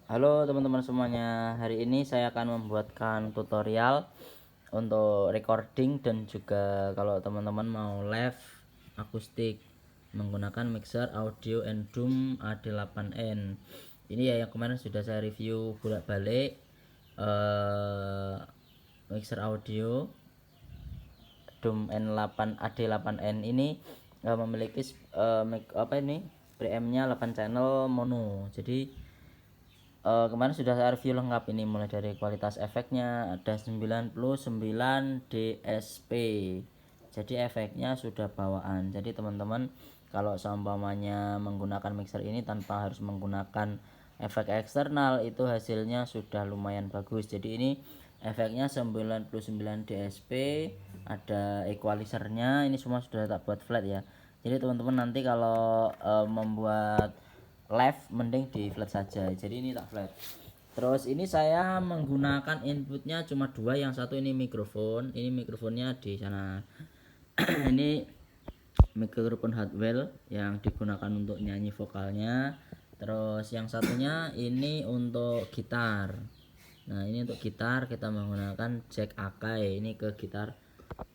Halo teman-teman semuanya, hari ini saya akan membuatkan tutorial untuk recording dan juga kalau teman-teman mau live akustik menggunakan mixer audio Endum AD8N. Ini ya yang kemarin sudah saya review bolak-balik mixer audio Endum N8 AD8N ini memiliki preamp-nya 8 channel mono. Jadi kemarin sudah saya review lengkap ini, mulai dari kualitas efeknya ada 99 dSp, jadi efeknya sudah bawaan. Jadi teman-teman kalau seumpamanya menggunakan mixer ini tanpa harus menggunakan efek eksternal itu hasilnya sudah lumayan bagus. Jadi ini efeknya 99 dSp, ada equalizernya, ini semua sudah tak buat flat ya. Jadi teman-teman nanti kalau membuat live mending di flat saja, jadi ini tak flat. Terus ini saya menggunakan inputnya cuma dua, yang satu ini mikrofon, ini mikrofonnya di sana. Ini mikrofon Hardwell yang digunakan untuk nyanyi vokalnya. Terus yang satunya ini untuk gitar. Nah ini untuk gitar kita menggunakan jack Akai ini ke gitar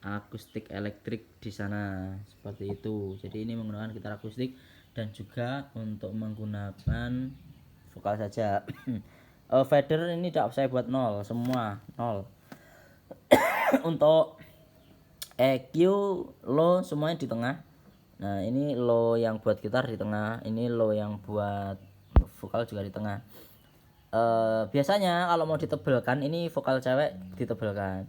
akustik elektrik di sana, seperti itu. Jadi ini menggunakan gitar akustik dan juga untuk menggunakan vokal saja. Fader ini tidak saya buat nol, semua nol. Untuk EQ low semuanya di tengah. Nah ini low yang buat gitar di tengah, ini low yang buat vokal juga di tengah. Biasanya kalau mau ditebelkan ini vokal cewek ditebelkan,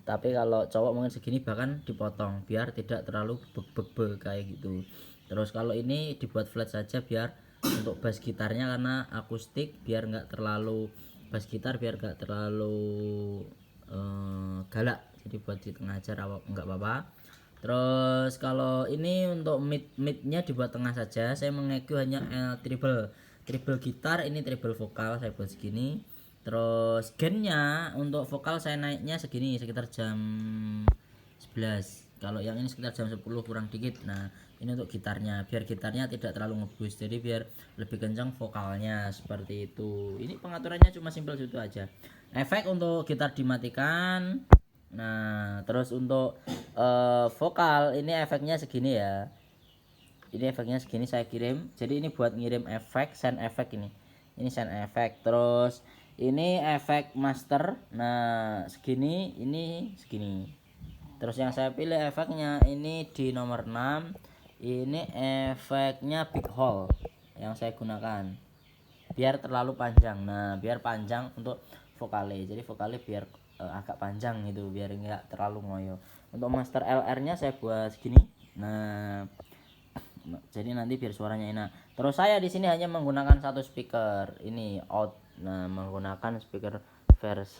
tapi kalau cowok mungkin segini bahkan dipotong biar tidak terlalu beg kayak gitu. Terus kalau ini dibuat flat saja biar untuk bass gitarnya, karena akustik biar nggak terlalu, bass gitar biar nggak terlalu galak, jadi buat di tengah aja nggak apa-apa. Terus kalau ini untuk midnya dibuat tengah saja, saya mengeku hanya treble gitar, ini treble vokal saya buat segini. Terus gainnya untuk vokal saya naiknya segini, sekitar jam 11. Kalau yang ini sekitar jam 10 kurang dikit. Nah ini untuk gitarnya, biar gitarnya tidak terlalu ngebus, jadi biar lebih kencang vokalnya, seperti itu. Ini pengaturannya cuma simpel gitu aja. Efek untuk gitar dimatikan. Nah terus untuk vokal ini efeknya segini ya, ini efeknya segini saya kirim. Jadi ini buat ngirim efek, sound efek ini sound efek. Terus ini efek master, nah segini, ini segini. Terus yang saya pilih efeknya ini di nomor 6, ini efeknya big hole yang saya gunakan biar terlalu panjang. Nah biar panjang untuk vokale, jadi vokale biar agak panjang gitu, biar enggak terlalu ngoyo. Untuk master LR nya saya buat segini. Nah jadi nanti biar suaranya enak. Terus saya di sini hanya menggunakan satu speaker ini out. Nah menggunakan speaker verse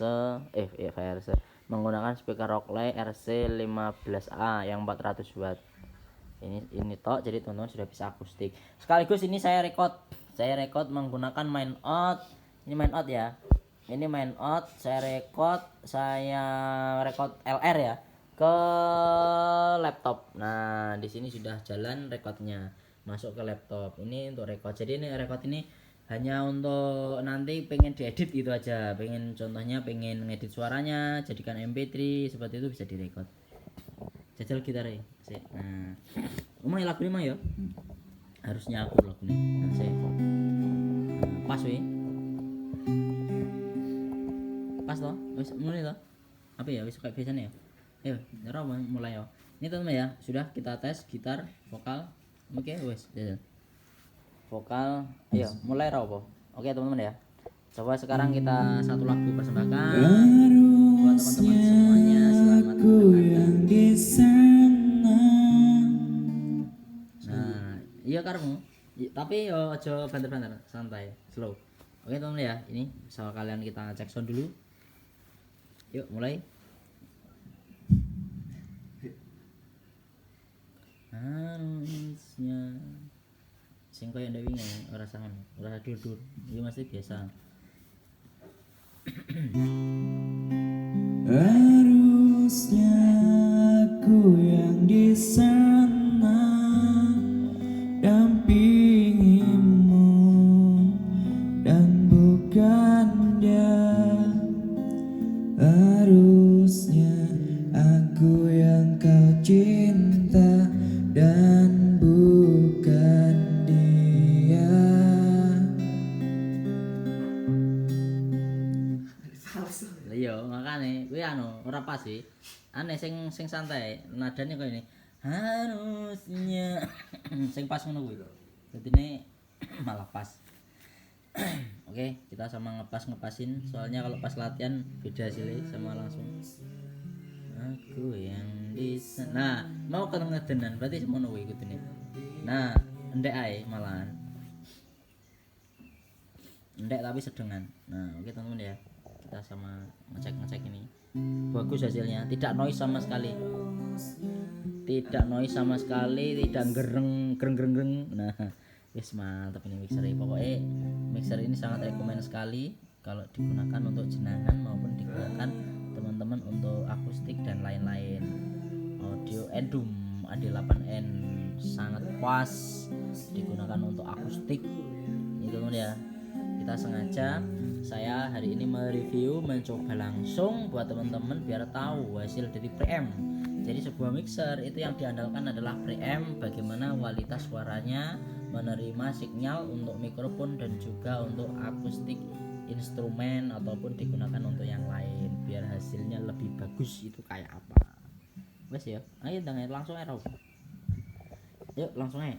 menggunakan speaker Rockley RC15A yang 400 watt. Ini tok, jadi teman-teman sudah bisa akustik. Sekaligus ini saya record menggunakan main out. Ini main out ya, ini main out saya record LR ya ke laptop. Nah di sini sudah jalan recordnya masuk ke laptop. Ini untuk record, jadi ini record ini hanya untuk nanti pengen diedit gitu aja, pengen contohnya pengen ngedit suaranya jadikan MP3 seperti itu bisa direkod. Jajal gitar ya. Nah umumnya lagu ini mah ya harusnya aku lagu ini. Nah, pas weh, pas toh, wis mulai toh. Apa ya, wis kayak biasanya ya. Ayo nyerah mulai ya. Ini teman-teman ya, sudah kita tes gitar vokal. Oke wis jajal vokal, ayo mulai rawo. Oke teman-teman ya, coba sekarang kita satu lagu persembahkan buat teman-teman semuanya. Selamat mendengarkan. Nah iya karmu, tapi yo aja banter-banter, santai, slow. Oke teman-teman ya, ini soal kalian kita cek sound dulu. Yuk mulai. Harusnya sing koyo ndek wingi ora sangen, ora dudur. Iki mesti biasa. Harusnya aku yang di sana dampingimu dan bukan bukan dia. Harusnya aku yang kau cinta dan bukan dia. Lah iya makane kuwi anu ora pas sih. Aneh sing santai, nadane koyo ini. Harusnya sing pas ngono kuwi. Dadine malah pas. Oke, kita sama ngepasin soalnya kalau pas latihan beda hasilnya sama langsung. Aku yang di sana. Nah, mau ke ngedenan berarti semono kuwi kudune. Nah, ndek ae malahan. Ndek tapi sedengan. Nah, oke teman-teman ya. Kita sama ngecek ini. Bagus hasilnya, tidak noise sama sekali. Tidak noise sama sekali, tidak gereng. Nah, wis mantap ini mixer ini. Pokoknya mixer ini sangat rekomend sekali kalau digunakan untuk jenangan maupun digunakan teman-teman untuk akustik dan lain-lain. Audio Endum AD8N sangat pas digunakan untuk akustik. Itu teman ya. Kita sengaja saya hari ini mereview mencoba langsung buat teman-teman biar tahu hasil dari preamp. Jadi sebuah mixer itu yang diandalkan adalah preamp, bagaimana kualitas suaranya menerima sinyal untuk mikrofon dan juga untuk akustik instrumen ataupun digunakan untuk yang lain biar hasilnya lebih bagus. Itu kayak apa? Wes ya, ayo langsung aja. Yuk langsung aja.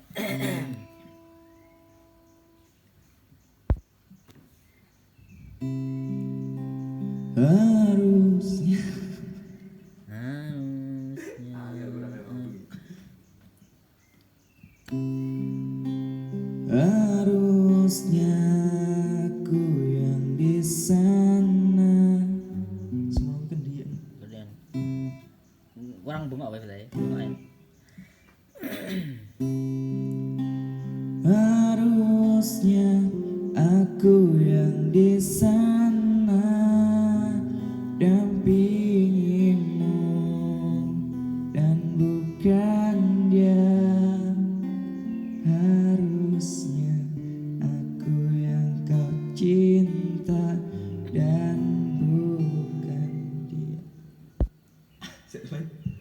Harusnya aku yang di sana. Semua kendian. Kurang bengok wae saya. Bengok ya. Harusnya aku yang di sana dampingimu dan bukan dia. Harusnya aku yang kau cinta dan bukan dia.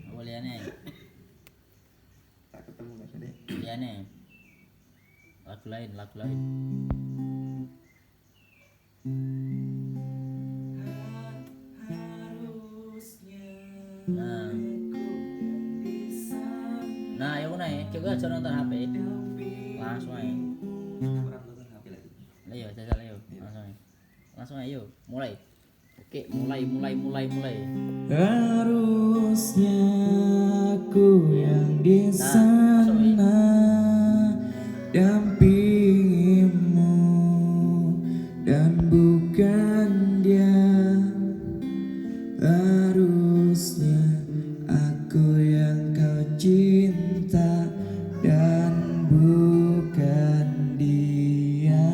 Apa liane? Tak ketemu Mas Ade. Liane. Lagu lain. Nah, ya kuna ya, kita aja nonton HP. Langsung aja. Ayo, jajal ayo, langsung aja. Langsung ayo, mulai. Oke, mulai. Harusnya aku yang di sana dampingimu dan bukan dia. Harusnya aku yang kau cinta dan bukan dia.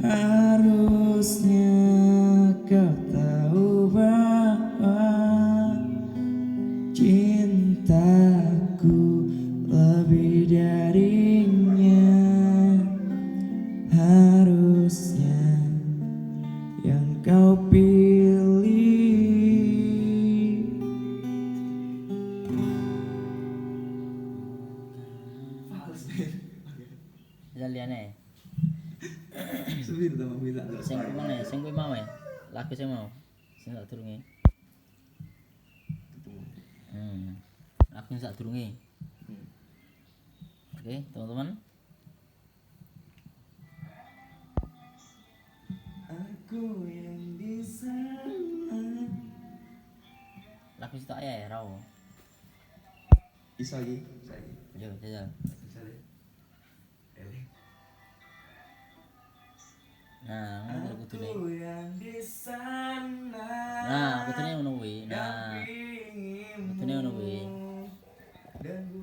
Harusnya kau tahu bahwa cintaku lebih darinya. Harusnya yang kau pilih. Jajal liane. Subir sama bisa. Sing mana? Sing kuwi mau ya. Lagu sing mau. Sing sak durunge. Lagu sing sak durunge. Oke, teman-teman. Aku yang di sana. Lagu sitok ya rawo. Iso lagi. Yo, jajal. Nah, ngono kudune. Aku yang di sana. Nah, kudune ngono kuwi. Nah, kudune ngono kuwi.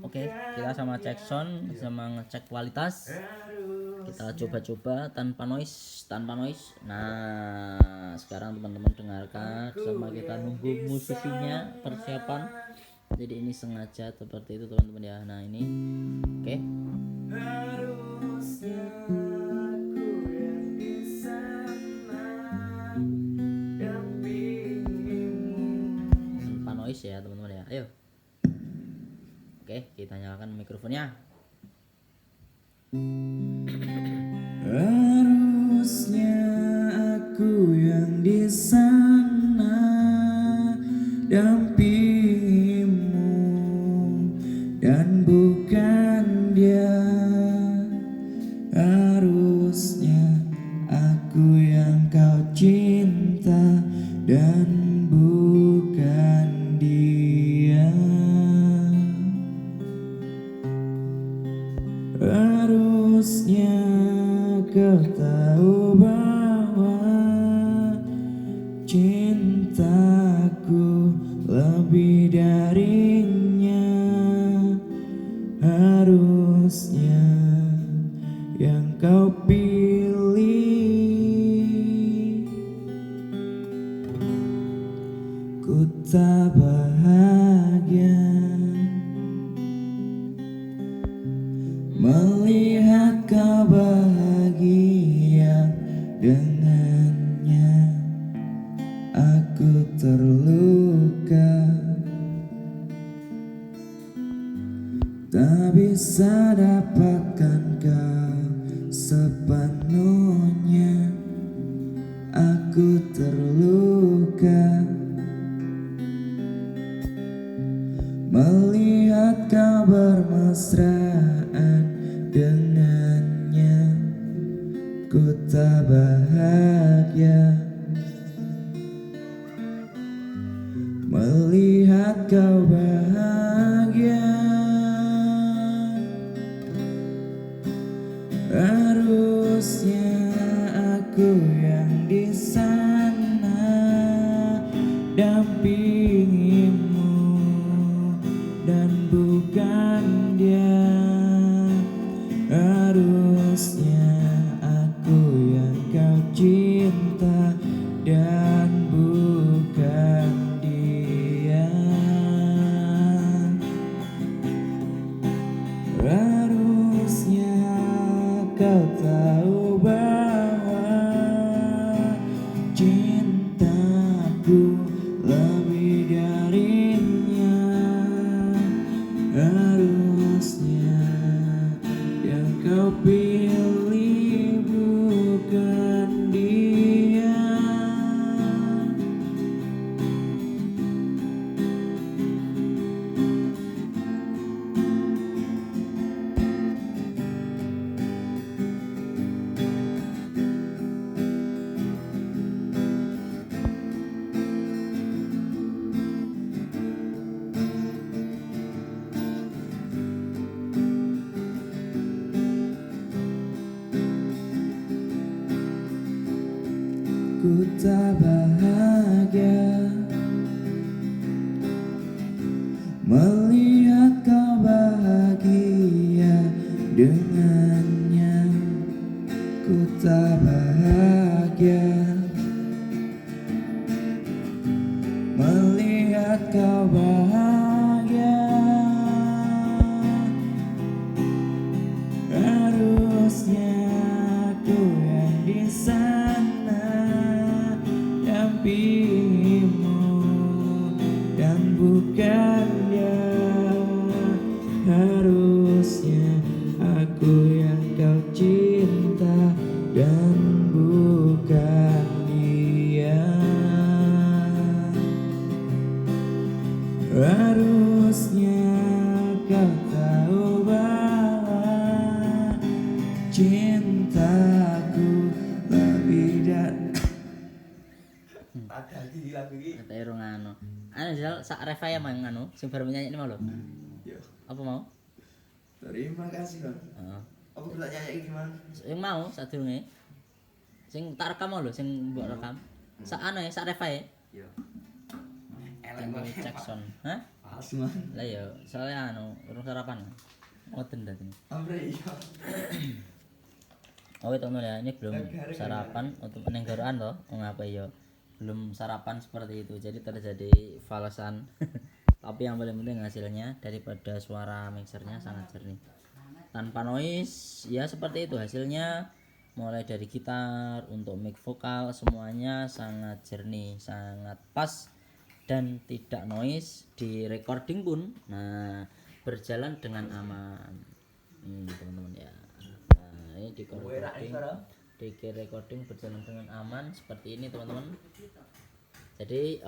Oke, kita sama cek sound, sama ngecek kualitas. Kita coba-coba tanpa noise. Nah, sekarang teman-teman dengarkan sama kita nunggu musisinya persiapan. Jadi ini sengaja seperti itu teman-teman ya. Nah, ini oke. Harusnya mikrofonnya. Harusnya aku yang di sana dampingimu dan bukan dia. Harusnya aku yang kau cinta dan bukan dia. Harusnya kau tahu bahwa cintaku lebih darinya. Harusnya yang kau pilih. Ku tak bahagia melihat kau bahagia dengannya. Aku terluka, tak bisa dapatkan kau sepenuhnya. Aku terluka melihat kau bermesraan dengannya. Ku tak bahagia melihat kau bahagia. Harusnya aku yang di sana dampingimu dan bukan dia. Harusnya aku yang kau cinta dan bukan dia. Harusnya kau tahu bahwa cintaku lebih darinya. Harusnya yang kau pilih bukan dia. Ku tak bahagia melihat kau bahagia dengannya. Ku tak bahagia melihat kau bahagia. Harusnya aku yang di sana dampingimu dan bukan dia. Harusnya aku yang kau cinta dan bukan dia. Harusnya kau tahu bahwa cintaku lebih dari. Ada di lagu ini. Kata irung anu Zal sak reva ya mang anu sing baru nyanyi ini mau lho. Yo, Apa mau? terima kasih bang. Heeh. Aku bisa nyanyi gimana? Sing mau sadurunge. Sing tak rekam mau lho sing mbok rekam. Sak anu ya, sak reva ya. Yo. Michael Jackson. Hah? Pas man. Lah ya, soalnya anu urung sarapan. Ngoten dadi. Amre iya. Oh, itu ya, ini belum sarapan untuk penenggaran toh. Ngapa ya? Belum sarapan seperti itu. Jadi terjadi falesan. Tapi yang paling penting hasilnya daripada suara mixernya sangat jernih. Tanpa noise, ya seperti itu hasilnya. Mulai dari gitar untuk mic vokal semuanya sangat jernih, sangat pas dan tidak noise di recording pun. Nah, berjalan dengan aman. Teman-teman ya. Nah, ini di recording berjalan dengan aman seperti ini teman-teman. Jadi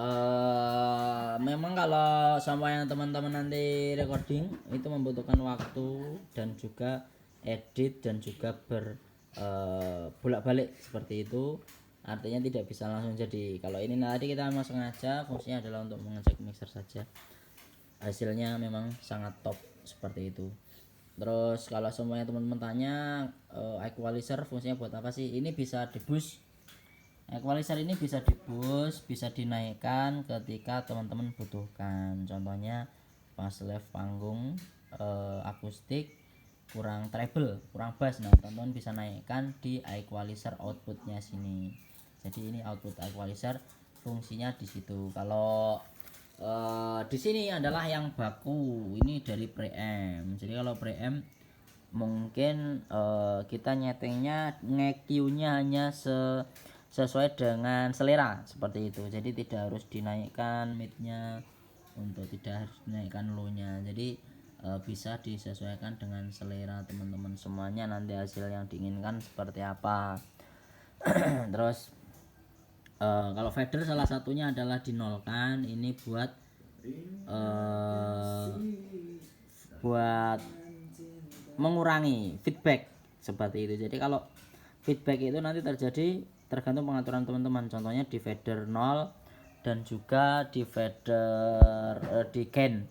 memang kalau sama yang teman-teman nanti recording itu membutuhkan waktu dan juga edit dan juga bolak-balik seperti itu. Artinya tidak bisa langsung jadi. Kalau ini tadi kita memang sengaja fungsinya adalah untuk mengecek mixer saja. Hasilnya memang sangat top seperti itu. Terus kalau semuanya teman-teman tanya equalizer fungsinya buat apa sih? Ini bisa di-boost. Equalizer ini bisa di-boost, bisa dinaikkan ketika teman-teman butuhkan. Contohnya pas live panggung akustik kurang treble, kurang bass. Nah, teman-teman bisa naikkan di equalizer outputnya sini. Jadi ini output equalizer fungsinya di situ. Kalau di sini adalah yang baku, ini dari preamp. Jadi kalau preamp mungkin kita nyetingnya nge-Q-nya hanya sesuai dengan selera seperti itu. Jadi tidak harus dinaikkan mid-nya, untuk tidak harus dinaikkan low-nya. Jadi bisa disesuaikan dengan selera teman-teman semuanya, nanti hasil yang diinginkan seperti apa. Terus kalau fader salah satunya adalah dinolkan. Ini buat mengurangi feedback seperti itu. Jadi kalau feedback itu nanti terjadi tergantung pengaturan teman-teman. Contohnya di fader 0 dan juga di fader di gain.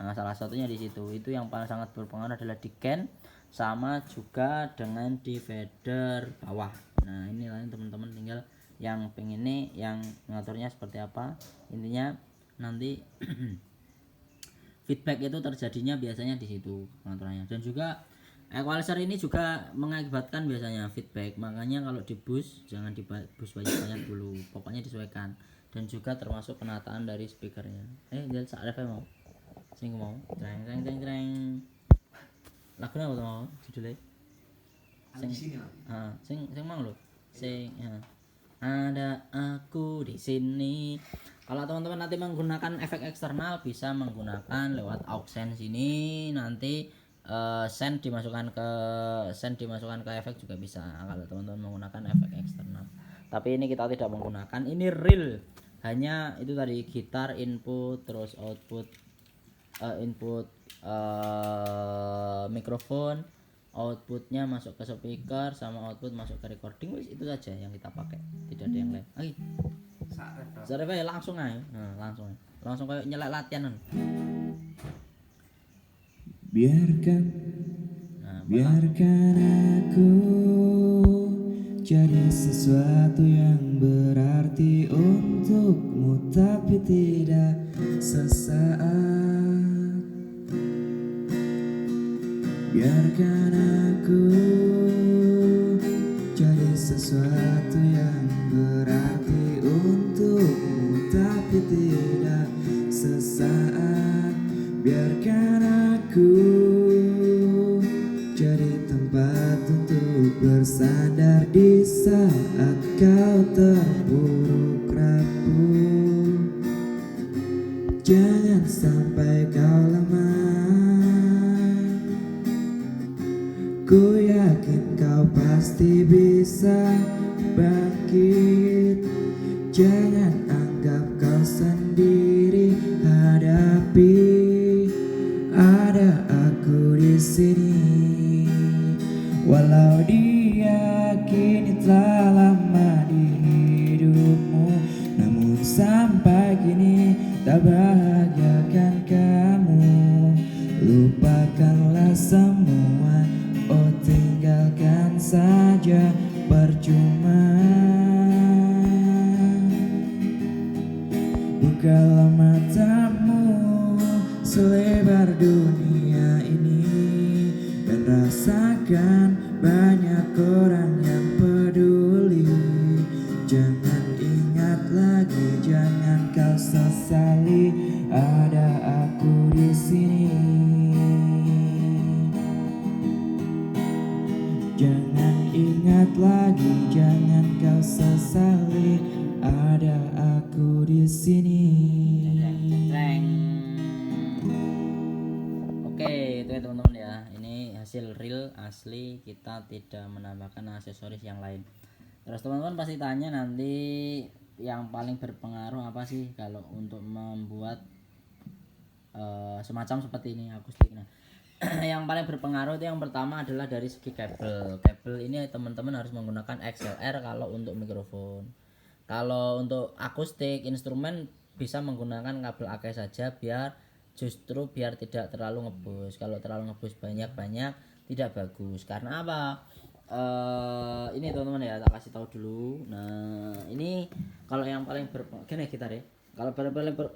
Nah, salah satunya di situ. Itu yang paling sangat berpengaruh adalah di gain, sama juga dengan di fader bawah. Nah, ini lain teman-teman tinggal yang pengen nih yang ngaturnya seperti apa. Intinya nanti feedback itu terjadinya biasanya di situ pengaturannya. Dan juga equalizer ini juga mengakibatkan biasanya feedback. Makanya kalau di boost jangan di boost banyak-banyak dulu. Pokoknya disesuaikan. Dan juga termasuk penataan dari speakernya. Jadi saat FM mau. Sing mau. Treng. Lagunya apa mau? Judulnya? Sing mau lho. Sing ada aku di sini. Kalau teman-teman nanti menggunakan efek eksternal bisa menggunakan lewat aux-send sini, nanti send dimasukkan ke efek juga bisa kalau teman-teman menggunakan efek eksternal. Tapi ini kita tidak menggunakan, ini real. Hanya itu tadi gitar input, terus output input mikrofon, outputnya masuk ke speaker, sama output masuk ke recording. Itu saja yang kita pakai, tidak ada yang lain. Saref ya langsung aja. Nah, langsung kayak nyelek latihan. Biarkan aku jadi sesuatu yang berarti untukmu, tapi tidak sesaat. Biarkan aku jadi sesuatu yang berarti untukmu, tapi tidak sesaat. Biarkan aku jadi tempat untuk bersandar di saat kau terpuruk rapuh. Jangan sampai kau lemah. Ku yakin kau pasti bisa bangkit. Jangan anggap kau sendiri hadapi. Ada aku di sini. Walau dia kini telah lama di hidupmu, namun sampai kini tak bahagiakan kamu. Lupakanlah semua, oh tinggalkan saja, percuma. Bukalah matamu selebar dunia ini dan rasakan banyak orang yang peduli. Jangan ingat lagi, jangan kau sesali, ada aku di sini. Jangan ingat lagi, jangan kau sesali, ada aku di sini. Oke, real asli, kita tidak menambahkan aksesoris yang lain. Terus teman-teman pasti tanya nanti yang paling berpengaruh apa sih kalau untuk membuat semacam seperti ini akustik. Nah, yang paling berpengaruh itu yang pertama adalah dari segi kabel. Kabel ini teman-teman harus menggunakan XLR kalau untuk mikrofon. Kalau untuk akustik instrumen bisa menggunakan kabel AK saja biar tidak terlalu ngebus. Kalau terlalu ngebus banyak-banyak tidak bagus. Karena apa? Ini teman-teman ya, tak kasih tahu dulu. Nah, ini kalau yang paling gini gitar ya. Kalau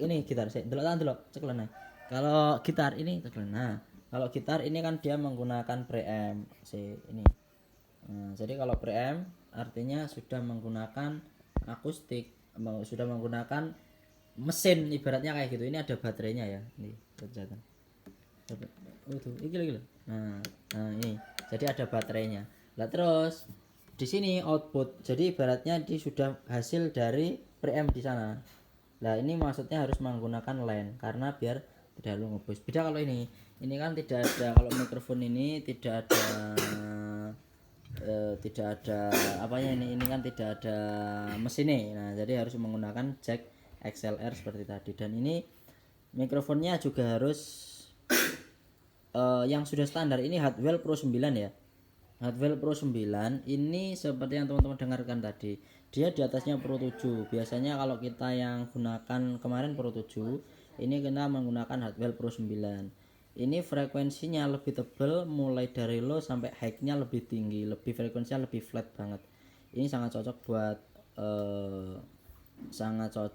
ini gitar saya delok ceklen. Kalau gitar ini ceklen. Nah, kalau gitar ini kan dia menggunakan preamp ini. Nah, jadi kalau preamp artinya sudah menggunakan akustik, sudah menggunakan mesin ibaratnya kayak gitu. Ini ada baterainya ya. Ini kelihatan. Ini lagi. Nah, ini. Jadi ada baterainya. Lah terus di sini output. Jadi ibaratnya dia sudah hasil dari preamp di sana. Nah, ini maksudnya harus menggunakan line karena biar tidak terlalu ngebus. Beda kalau ini kan tidak ada, kalau mikrofon ini tidak ada apanya, ini kan tidak ada mesinnya. Nah, jadi harus menggunakan jack XLR seperti tadi. Dan ini mikrofonnya juga harus yang sudah standar, ini Hardwell Pro 9 ya. Hardwell Pro 9 ini seperti yang teman-teman dengarkan tadi, dia di atasnya Pro 7. Biasanya kalau kita yang gunakan kemarin Pro 7, ini kita menggunakan Hardwell Pro 9. Ini frekuensinya lebih tebal, mulai dari low sampai high-nya lebih tinggi, frekuensinya lebih flat banget. Ini sangat cocok buat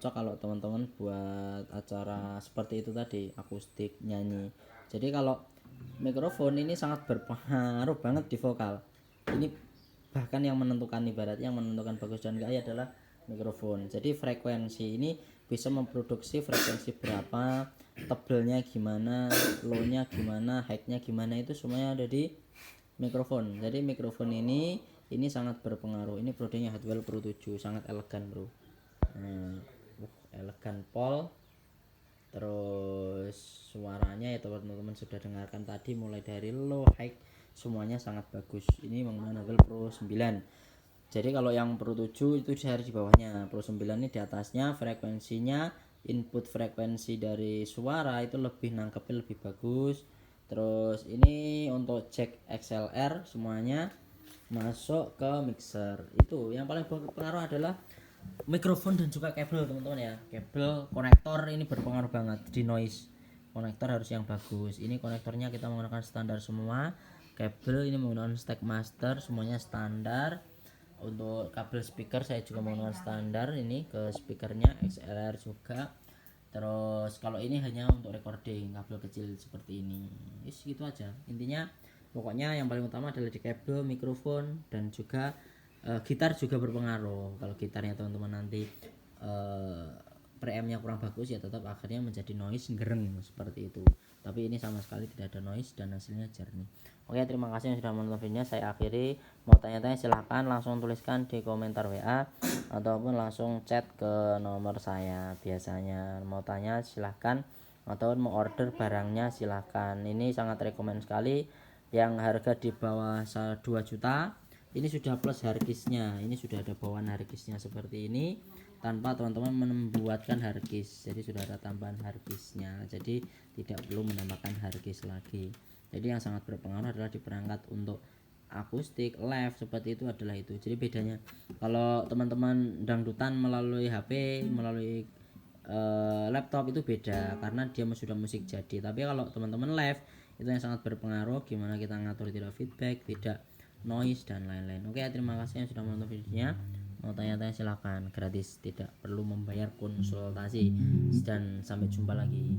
kalau teman-teman buat acara seperti itu tadi, akustik, nyanyi. Jadi kalau mikrofon ini sangat berpengaruh banget di vokal. Ini bahkan yang menentukan, ibaratnya yang menentukan bagus dan enggak adalah mikrofon. Jadi frekuensi ini bisa memproduksi frekuensi berapa, tebelnya gimana, low-nya gimana, high-nya gimana, itu semuanya ada di mikrofon. Jadi mikrofon ini sangat berpengaruh. Ini prodenya Hardwell Pro 7, sangat elegan bro. Elegan pol. Terus suaranya ya teman-teman sudah dengarkan tadi, mulai dari low, high, semuanya sangat bagus. Ini menggunakan Hardwell Pro 9. Jadi kalau yang Pro 7 itu di bawahnya, Pro 9 ini di atasnya. Frekuensinya, input frekuensi dari suara itu lebih nangkepnya lebih bagus. Terus ini untuk jack XLR semuanya masuk ke mixer. Itu yang paling berpengaruh adalah mikrofon dan juga kabel teman-teman ya. Kabel konektor ini berpengaruh banget di noise. Konektor harus yang bagus. Ini konektornya kita menggunakan standar semua. Kabel ini menggunakan Stackmaster, semuanya standar. Untuk kabel speaker saya juga menggunakan standar, ini ke speakernya XLR juga. Terus kalau ini hanya untuk recording, kabel kecil seperti ini. Gitu aja intinya. Pokoknya yang paling utama adalah di kabel, mikrofon, dan juga gitar juga berpengaruh. Kalau gitarnya teman-teman nanti preampnya kurang bagus, ya tetap akhirnya menjadi noise gereng seperti itu. Tapi ini sama sekali tidak ada noise dan hasilnya jernih. Oke, terima kasih yang sudah menonton videonya. Saya akhiri. Mau tanya-tanya silahkan langsung tuliskan di komentar WA ataupun langsung chat ke nomor saya. Biasanya mau tanya silahkan, ataupun mau order barangnya silahkan. Ini sangat rekomend sekali. Yang harga di bawah 2 juta, ini sudah plus harddisknya. Ini sudah ada bawaan harddisknya seperti ini, tanpa teman-teman membuatkan harddisk. Jadi sudah ada tambahan harddisknya, jadi tidak perlu menambahkan harddisk lagi. Jadi yang sangat berpengaruh adalah di perangkat untuk akustik, live seperti itu adalah itu. Jadi bedanya kalau teman-teman dangdutan melalui HP, melalui laptop itu beda karena dia sudah musik jadi. Tapi kalau teman-teman live itu yang sangat berpengaruh, gimana kita ngatur tidak feedback, tidak noise dan lain-lain. Oke, terima kasih yang sudah menonton videonya. Mau tanya-tanya silahkan, gratis, tidak perlu membayar konsultasi. Dan sampai jumpa lagi.